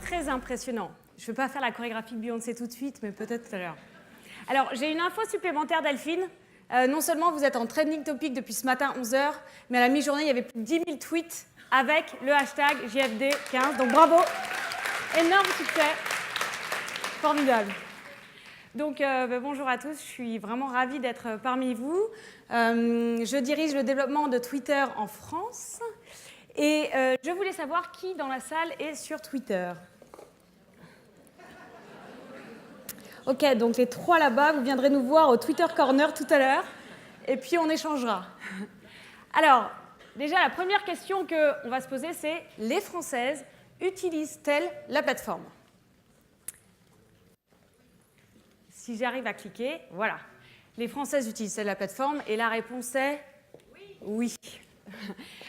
très impressionnant. Je ne vais pas faire la chorégraphie de Beyoncé tout de suite, mais peut-être tout à l'heure. Alors, j'ai une info supplémentaire, Delphine. Non seulement vous êtes en trending topic depuis ce matin 11h, mais à la mi-journée, il y avait plus de 10 000 tweets avec le hashtag JFD15. Donc bravo, énorme succès, formidable. Donc bonjour à tous, je suis vraiment ravie d'être parmi vous. Je dirige le développement de Twitter en France et je voulais savoir qui dans la salle est sur Twitter. Ok, donc les trois là-bas, vous viendrez nous voir au Twitter Corner tout à l'heure et puis on échangera. Alors, déjà la première question qu'on va se poser, c'est les Françaises utilisent-elles la plateforme ? Si j'arrive à cliquer, voilà. Les Françaises utilisent-elles la plateforme? Et la réponse est oui.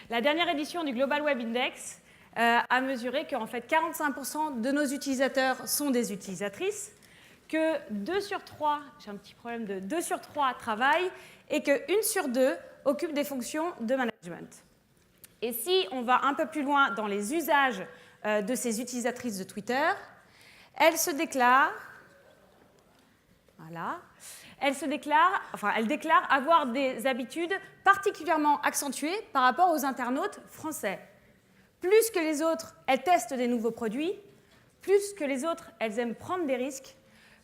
La dernière édition du Global Web Index a mesuré qu'en fait 45% de nos utilisateurs sont des utilisatrices, que 2 sur 3, j'ai un petit problème de 2 sur 3 travaillent et que 1 sur 2 occupe des fonctions de management. Et si on va un peu plus loin dans les usages de ces utilisatrices de Twitter, elles se déclarent voilà. Elle déclare avoir des habitudes particulièrement accentuées par rapport aux internautes français. Plus que les autres, elles testent des nouveaux produits. Plus que les autres, elles aiment prendre des risques.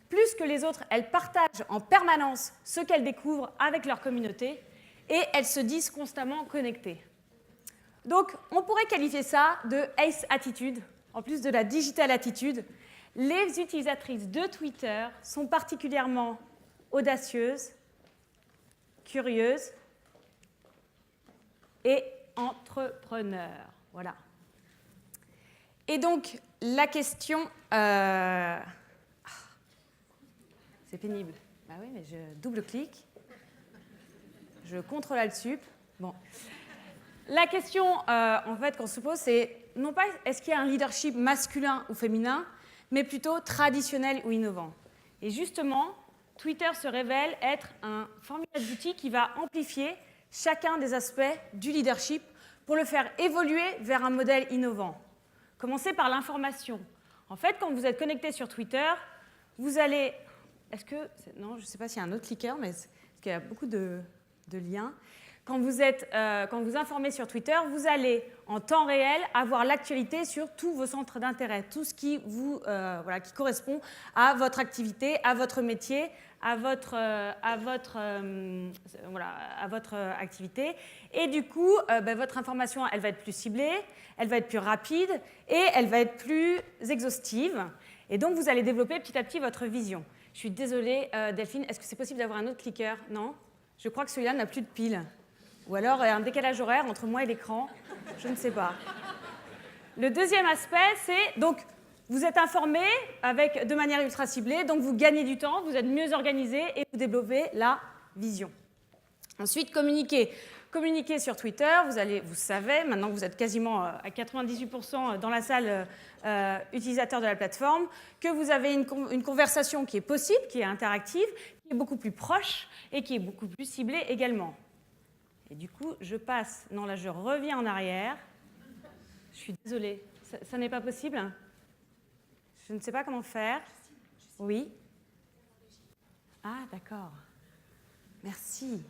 Plus que les autres, elles partagent en permanence ce qu'elles découvrent avec leur communauté. Et elles se disent constamment connectées. Donc, on pourrait qualifier ça de Ace Attitude, en plus de la Digital Attitude. Les utilisatrices de Twitter sont particulièrement audacieuses, curieuses et entrepreneurs. Voilà. Et donc, la question... C'est pénible. Bah oui, mais je double-clique. Je contrôle Alt-Sup. Bon. La question, en fait, qu'on se pose, c'est non pas est-ce qu'il y a un leadership masculin ou féminin, mais plutôt traditionnel ou innovant. Et justement, Twitter se révèle être un formidable outil qui va amplifier chacun des aspects du leadership pour le faire évoluer vers un modèle innovant. Commencez par l'information. En fait, quand vous êtes connecté sur Twitter, vous allez... Non, je ne sais pas s'il y a un autre clicker, mais parce qu'il y a beaucoup de liens. Quand vous informez sur Twitter, vous allez en temps réel avoir l'actualité sur tous vos centres d'intérêt, tout ce qui qui correspond à votre activité, à votre métier, à votre activité. Et du coup, votre information, elle va être plus ciblée, elle va être plus rapide et elle va être plus exhaustive. Et donc, vous allez développer petit à petit votre vision. Je suis désolée, Delphine, est-ce que c'est possible d'avoir un autre clicker? Non? Je crois que celui-là n'a plus de pile. Ou alors un décalage horaire entre moi et l'écran, je ne sais pas. Le deuxième aspect, c'est donc vous êtes informé de manière ultra ciblée, donc vous gagnez du temps, vous êtes mieux organisé et vous développez la vision. Ensuite, communiquer. Communiquer sur Twitter, vous savez, maintenant que vous êtes quasiment à 98% dans la salle utilisateur de la plateforme, que vous avez une conversation qui est possible, qui est interactive, qui est beaucoup plus proche et qui est beaucoup plus ciblée également. Et du coup, je passe... Non, là, je reviens en arrière. Je suis désolée. Ça n'est pas possible? Je ne sais pas comment faire. Oui? Ah, d'accord. Merci.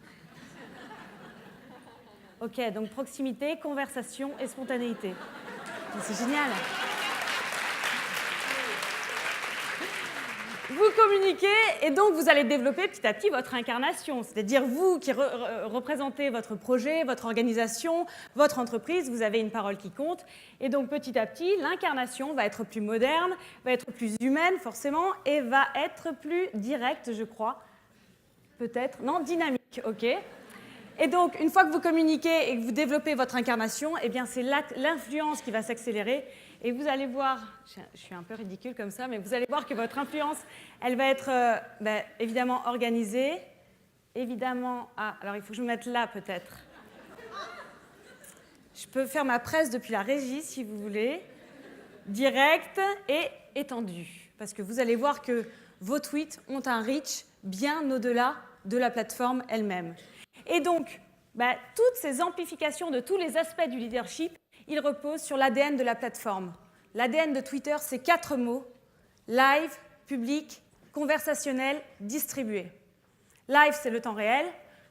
Ok, donc proximité, conversation et spontanéité. C'est génial. Vous communiquez et donc vous allez développer petit à petit votre incarnation, c'est-à-dire vous qui représentez votre projet, votre organisation, votre entreprise, vous avez une parole qui compte et donc petit à petit l'incarnation va être plus moderne, va être plus humaine forcément et va être plus directe, je crois, peut-être, non, dynamique, ok. Et donc une fois que vous communiquez et que vous développez votre incarnation, eh bien c'est l'influence qui va s'accélérer. Et vous allez voir, je suis un peu ridicule comme ça, mais vous allez voir que votre influence, elle va être évidemment organisée. Évidemment, alors il faut que je me mette là peut-être. Je peux faire ma presse depuis la régie si vous voulez. Directe et étendue. Parce que vous allez voir que vos tweets ont un reach bien au-delà de la plateforme elle-même. Et donc, toutes ces amplifications de tous les aspects du leadership, ils reposent sur l'ADN de la plateforme. l'ADN de Twitter, c'est 4 mots: live, public, conversationnel, distribué. Live, c'est le temps réel.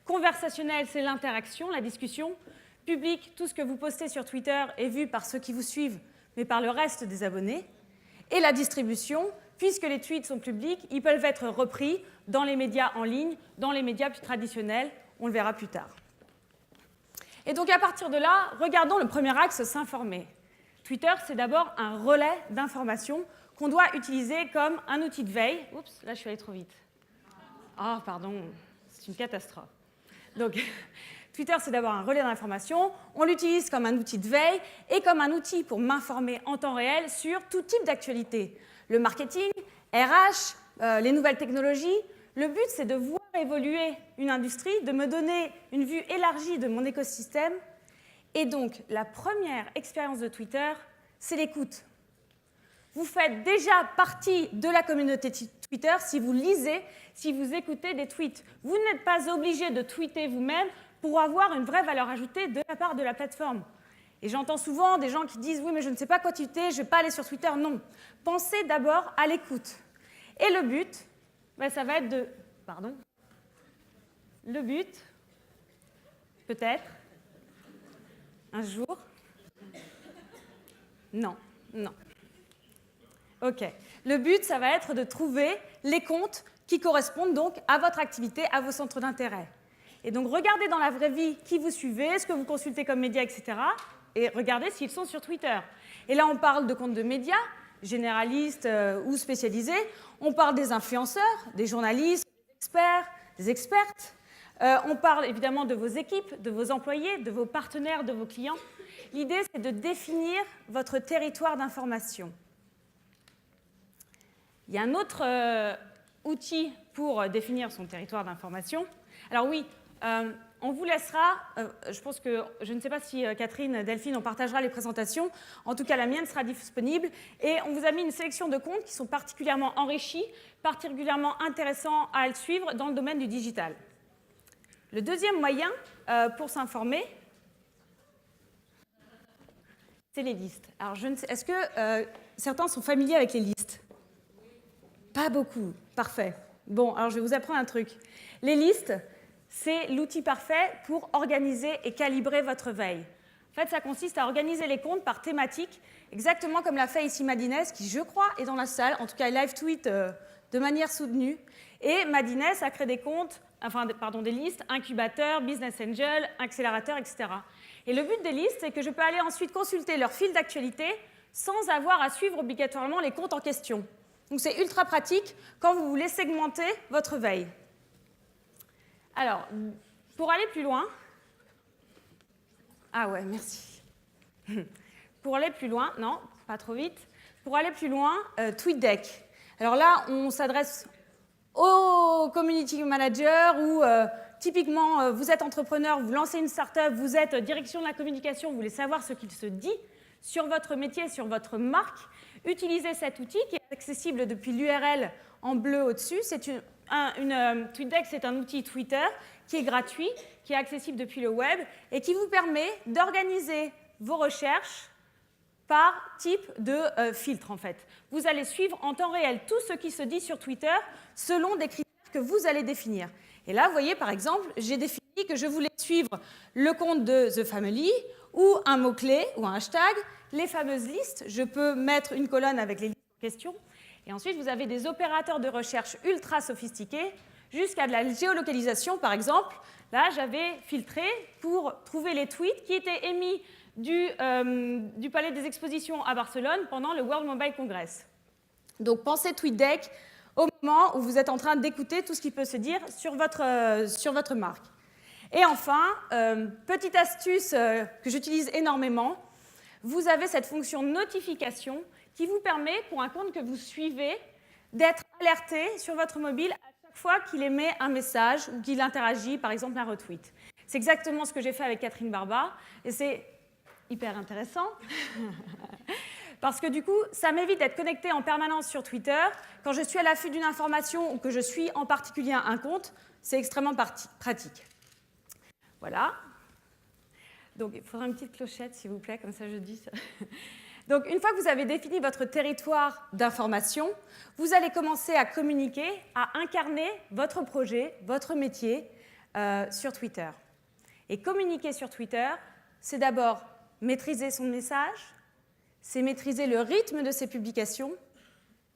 Conversationnel, c'est l'interaction, la discussion. Public, tout ce que vous postez sur Twitter est vu par ceux qui vous suivent, mais par le reste des abonnés. Et la distribution, puisque les tweets sont publics, ils peuvent être repris dans les médias en ligne, dans les médias plus traditionnels. On le verra plus tard. Et donc, à partir de là, regardons le premier axe, s'informer. Twitter, c'est d'abord un relais d'information qu'on doit utiliser comme un outil de veille. Oups, là, je suis allée trop vite. Ah, pardon, c'est une catastrophe. Donc, Twitter, c'est d'abord un relais d'information. On l'utilise comme un outil de veille et comme un outil pour m'informer en temps réel sur tout type d'actualité. Le marketing, RH, les nouvelles technologies. Le but, c'est de voir évoluer une industrie, de me donner une vue élargie de mon écosystème. Et donc, la première expérience de Twitter, c'est l'écoute. Vous faites déjà partie de la communauté Twitter si vous lisez, si vous écoutez des tweets. Vous n'êtes pas obligé de tweeter vous-même pour avoir une vraie valeur ajoutée de la part de la plateforme. Et j'entends souvent des gens qui disent « Oui, mais je ne sais pas quoi tweeter, je ne vais pas aller sur Twitter. » Non. Pensez d'abord à l'écoute. Et le but, ça va être de... Pardon. Le but, peut-être, un jour... Non, non. OK. Le but, ça va être de trouver les comptes qui correspondent donc à votre activité, à vos centres d'intérêt. Et donc, regardez dans la vraie vie qui vous suivez, ce que vous consultez comme médias, etc. Et regardez s'ils sont sur Twitter. Et là, on parle de comptes de médias, généralistes ou spécialisés. On parle des influenceurs, des journalistes, des experts, des expertes. On parle évidemment de vos équipes, de vos employés, de vos partenaires, de vos clients. L'idée, c'est de définir votre territoire d'information. Il y a un autre outil pour définir son territoire d'information. Alors oui, on vous laissera, je ne sais pas si Catherine, Delphine, on partagera les présentations. En tout cas, la mienne sera disponible. Et on vous a mis une sélection de comptes qui sont particulièrement enrichis, particulièrement intéressants à le suivre dans le domaine du digital. Le deuxième moyen pour s'informer, c'est les listes. Alors, est-ce que certains sont familiers avec les listes? Pas beaucoup. Parfait. Bon, alors je vais vous apprendre un truc. Les listes, c'est l'outil parfait pour organiser et calibrer votre veille. En fait, ça consiste à organiser les comptes par thématique, exactement comme l'a fait ici Madines, qui, je crois, est dans la salle, en tout cas, live tweet de manière soutenue. Et Madines a créé des comptes, des listes, incubateurs, business angel, accélérateurs, etc. Et le but des listes, c'est que je peux aller ensuite consulter leur fil d'actualité sans avoir à suivre obligatoirement les comptes en question. Donc c'est ultra pratique quand vous voulez segmenter votre veille. Alors, pour aller plus loin... Ah ouais, merci. Pour aller plus loin, non, pas trop vite. Pour aller plus loin, TweetDeck. Alors là, on s'adresse aux community managers ou typiquement, vous êtes entrepreneur, vous lancez une start-up, vous êtes direction de la communication, vous voulez savoir ce qu'il se dit sur votre métier, sur votre marque. Utilisez cet outil qui est accessible depuis l'URL en bleu au-dessus. TweetDeck, c'est un outil Twitter qui est gratuit, qui est accessible depuis le web et qui vous permet d'organiser vos recherches par type de filtre, en fait. Vous allez suivre en temps réel tout ce qui se dit sur Twitter selon des critères que vous allez définir. Et là, vous voyez, par exemple, j'ai défini que je voulais suivre le compte de The Family ou un mot-clé ou un hashtag, les fameuses listes. Je peux mettre une colonne avec les listes en question. Et ensuite, vous avez des opérateurs de recherche ultra sophistiqués jusqu'à de la géolocalisation, par exemple. Là, j'avais filtré pour trouver les tweets qui étaient émis du Palais des Expositions à Barcelone pendant le World Mobile Congress. Donc, pensez TweetDeck au moment où vous êtes en train d'écouter tout ce qui peut se dire sur votre marque. Et enfin, petite astuce que j'utilise énormément, vous avez cette fonction notification qui vous permet, pour un compte que vous suivez, d'être alerté sur votre mobile à chaque fois qu'il émet un message ou qu'il interagit, par exemple un retweet. C'est exactement ce que j'ai fait avec Catherine Barba, et c'est hyper intéressant, parce que du coup, ça m'évite d'être connecté en permanence sur Twitter. Quand je suis à l'affût d'une information ou que je suis en particulier un compte, c'est extrêmement pratique. Voilà. Donc, il faudra une petite clochette, s'il vous plaît, comme ça je dis ça. Donc, une fois que vous avez défini votre territoire d'information, vous allez commencer à communiquer, à incarner votre projet, votre métier sur Twitter. Et communiquer sur Twitter, c'est d'abord maîtriser son message, c'est maîtriser le rythme de ses publications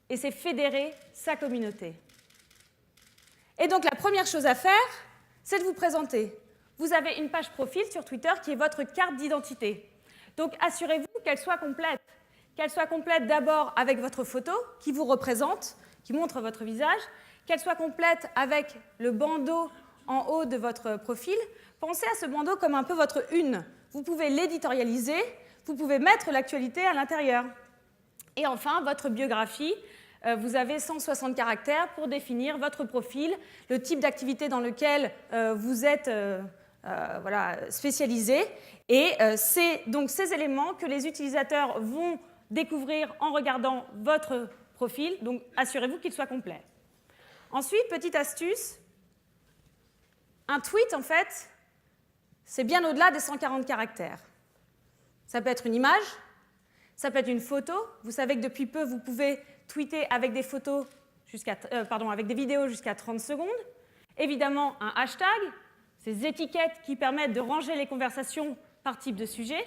et c'est fédérer sa communauté. Et donc, la première chose à faire, c'est de vous présenter. Vous avez une page profil sur Twitter qui est votre carte d'identité. Donc, assurez-vous qu'elle soit complète. Qu'elle soit complète d'abord avec votre photo qui vous représente, qui montre votre visage, qu'elle soit complète avec le bandeau en haut de votre profil. Pensez à ce bandeau comme un peu votre une. Vous pouvez l'éditorialiser, vous pouvez mettre l'actualité à l'intérieur. Et enfin, votre biographie. Vous avez 160 caractères pour définir votre profil, le type d'activité dans lequel vous êtes spécialisé. Et c'est donc ces éléments que les utilisateurs vont découvrir en regardant votre profil. Donc, assurez-vous qu'il soit complet. Ensuite, petite astuce, un tweet, en fait, c'est bien au-delà des 140 caractères. Ça peut être une image, ça peut être une photo. Vous savez que depuis peu, vous pouvez tweeter avec des photos avec des vidéos jusqu'à 30 secondes. Évidemment, un hashtag, ces étiquettes qui permettent de ranger les conversations par type de sujet,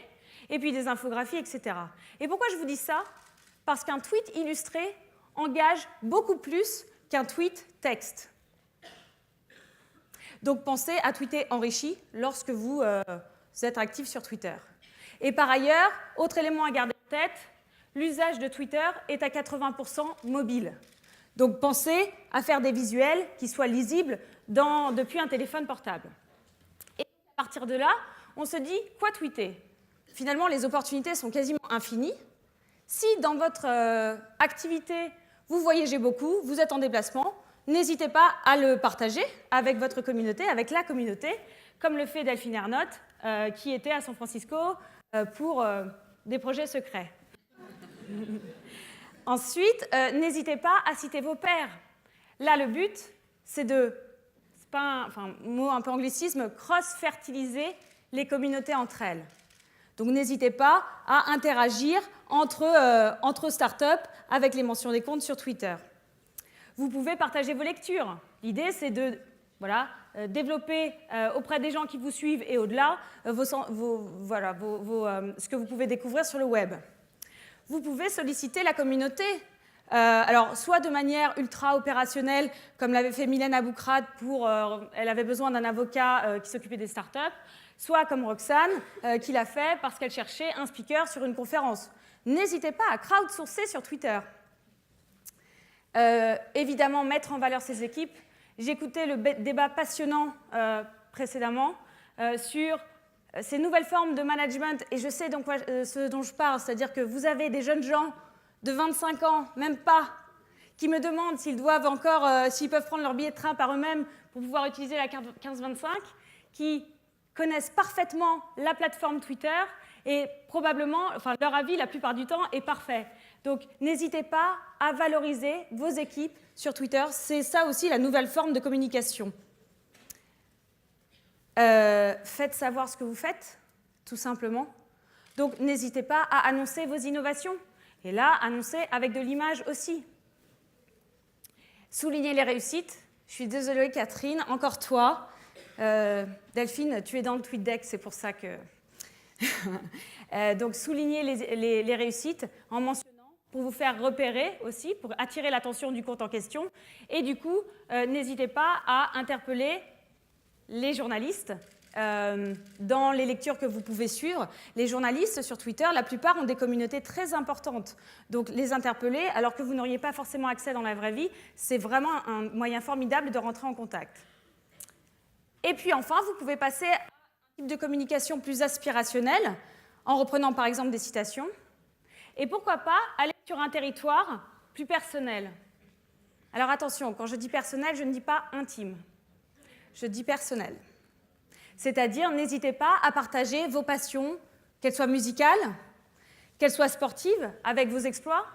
et puis des infographies, etc. Et pourquoi je vous dis ça? Parce qu'un tweet illustré engage beaucoup plus qu'un tweet texte. Donc pensez à tweeter enrichi lorsque vous êtes actif sur Twitter. Et par ailleurs, autre élément à garder en tête, l'usage de Twitter est à 80% mobile. Donc pensez à faire des visuels qui soient lisibles depuis un téléphone portable. Et à partir de là, on se dit quoi tweeter? Finalement, les opportunités sont quasiment infinies. Si dans votre activité, vous voyagez beaucoup, vous êtes en déplacement, n'hésitez pas à le partager avec votre communauté, avec la communauté, comme le fait Delphine Ernotte, qui était à San Francisco pour des projets secrets. Ensuite, n'hésitez pas à citer vos pairs. Là, le but, c'est de, c'est pas mot un peu anglicisme, cross-fertiliser les communautés entre elles. Donc, n'hésitez pas à interagir entre startups avec les mentions des comptes sur Twitter. Vous pouvez partager vos lectures. L'idée, c'est de développer auprès des gens qui vous suivent et au-delà ce que vous pouvez découvrir sur le web. Vous pouvez solliciter la communauté. Alors, soit de manière ultra opérationnelle, comme l'avait fait Mylène Aboukrad elle avait besoin d'un avocat qui s'occupait des startups, soit comme Roxane, qui l'a fait parce qu'elle cherchait un speaker sur une conférence. N'hésitez pas à crowdsourcer sur Twitter. Évidemment, mettre en valeur ses équipes. J'écoutais le débat passionnant précédemment sur ces nouvelles formes de management, et je sais donc ce dont je parle, c'est-à-dire que vous avez des jeunes gens de 25 ans, même pas, qui me demandent s'ils peuvent prendre leur billet de train par eux-mêmes pour pouvoir utiliser la carte 15-25, qui connaissent parfaitement la plateforme Twitter et probablement, leur avis la plupart du temps est parfait. Donc n'hésitez pas à valoriser vos équipes sur Twitter, c'est ça aussi la nouvelle forme de communication. Faites savoir ce que vous faites, tout simplement. Donc n'hésitez pas à annoncer vos innovations. Et là, annoncez avec de l'image aussi. Soulignez les réussites. Je suis désolée, Catherine, encore toi. Delphine, tu es dans le TweetDeck, c'est pour ça que... Donc soulignez les réussites en mentionnant, pour vous faire repérer aussi, pour attirer l'attention du compte en question. Et du coup, n'hésitez pas à interpeller les journalistes dans les lectures que vous pouvez suivre. Les journalistes sur Twitter, la plupart ont des communautés très importantes. Donc les interpeller, alors que vous n'auriez pas forcément accès dans la vraie vie, c'est vraiment un moyen formidable de rentrer en contact. Et puis enfin, vous pouvez passer à un type de communication plus aspirationnel, en reprenant par exemple des citations. Et pourquoi pas aller sur un territoire plus personnel. Alors attention, quand je dis personnel, je ne dis pas intime. Je dis personnel. C'est-à-dire, n'hésitez pas à partager vos passions, qu'elles soient musicales, qu'elles soient sportives, avec vos exploits.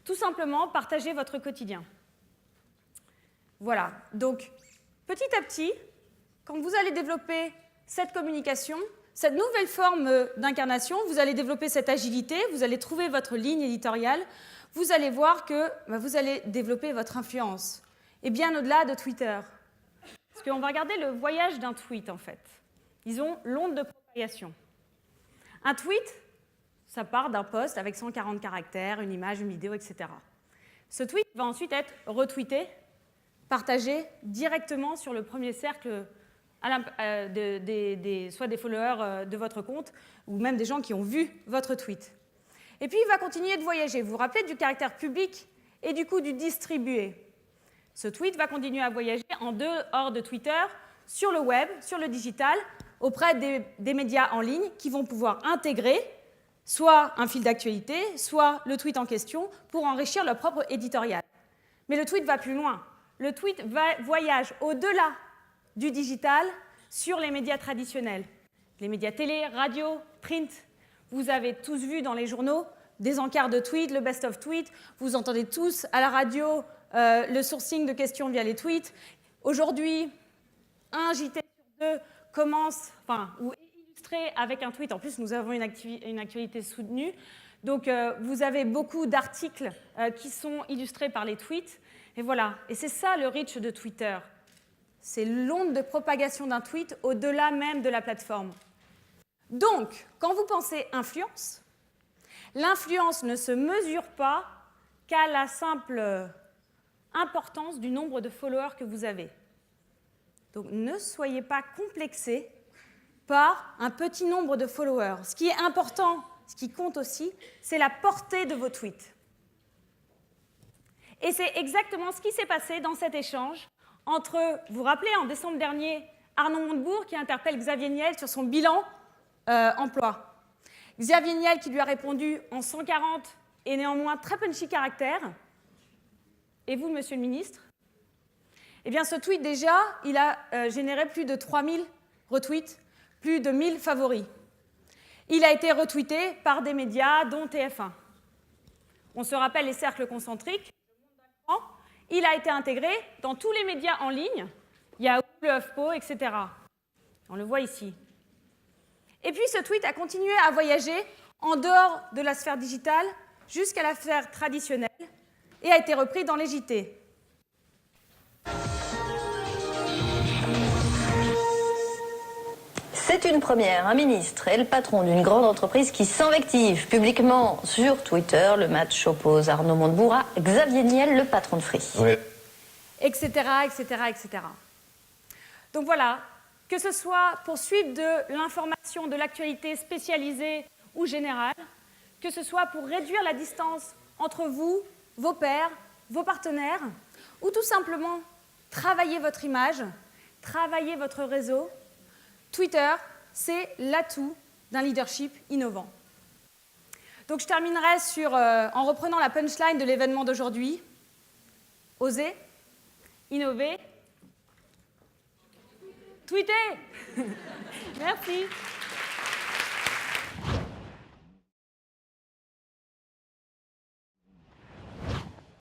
Tout simplement, partagez votre quotidien. Voilà. Donc, petit à petit, quand vous allez développer cette communication, cette nouvelle forme d'incarnation, vous allez développer cette agilité, vous allez trouver votre ligne éditoriale, vous allez voir que vous allez développer votre influence. Et bien au-delà de Twitter. Parce qu'on va regarder le voyage d'un tweet, en fait. Ils ont l'onde de propagation. Un tweet, ça part d'un post avec 140 caractères, une image, une vidéo, etc. Ce tweet va ensuite être retweeté, partagé directement sur le premier cercle, soit des followers de votre compte, ou même des gens qui ont vu votre tweet. Et puis, il va continuer de voyager. Vous vous rappelez du caractère public et du coup du distribué. Ce tweet va continuer à voyager en dehors de Twitter, sur le web, sur le digital, auprès des médias en ligne qui vont pouvoir intégrer soit un fil d'actualité, soit le tweet en question pour enrichir leur propre éditorial. Mais le tweet va plus loin. Le tweet voyage au-delà du digital sur les médias traditionnels. Les médias télé, radio, print. Vous avez tous vu dans les journaux des encarts de tweets, le best-of tweets. Vous entendez tous à la radio le sourcing de questions via les tweets. Aujourd'hui, un JT sur deux commence, ou est illustré avec un tweet. En plus, nous avons une actualité soutenue. Donc, vous avez beaucoup d'articles qui sont illustrés par les tweets. Et voilà. Et c'est ça le reach de Twitter. C'est l'onde de propagation d'un tweet au-delà même de la plateforme. Donc, quand vous pensez influence, l'influence ne se mesure pas qu'à la simple importance du nombre de followers que vous avez. Donc, ne soyez pas complexés par un petit nombre de followers. Ce qui est important, ce qui compte aussi, c'est la portée de vos tweets. Et c'est exactement ce qui s'est passé dans cet échange entre, vous vous rappelez, en décembre dernier, Arnaud Montebourg qui interpelle Xavier Niel sur son bilan emploi. Xavier Niel qui lui a répondu en 140 et néanmoins très punchy caractères. Et vous, monsieur le ministre? Eh bien, ce tweet, déjà, il a généré plus de 3000 retweets, plus de 1000 favoris. Il a été retweeté par des médias, dont TF1. On se rappelle les cercles concentriques. Il a été intégré dans tous les médias en ligne, Yahoo, le HuffPo, etc. On le voit ici. Et puis, ce tweet a continué à voyager en dehors de la sphère digitale jusqu'à la sphère traditionnelle et a été repris dans les JT. C'est une première. Un ministre et le patron d'une grande entreprise qui s'invective publiquement sur Twitter. Le match oppose Arnaud Montebourg à Xavier Niel, le patron de Free. Oui. Etc., etc., etc. Donc voilà, que ce soit pour suivre de l'information, de l'actualité spécialisée ou générale, que ce soit pour réduire la distance entre vous, vos pairs, vos partenaires, ou tout simplement travailler votre image, travailler votre réseau, Twitter, c'est l'atout d'un leadership innovant. Donc je terminerai en reprenant la punchline de l'événement d'aujourd'hui. Oser, innover, tweeter. Merci.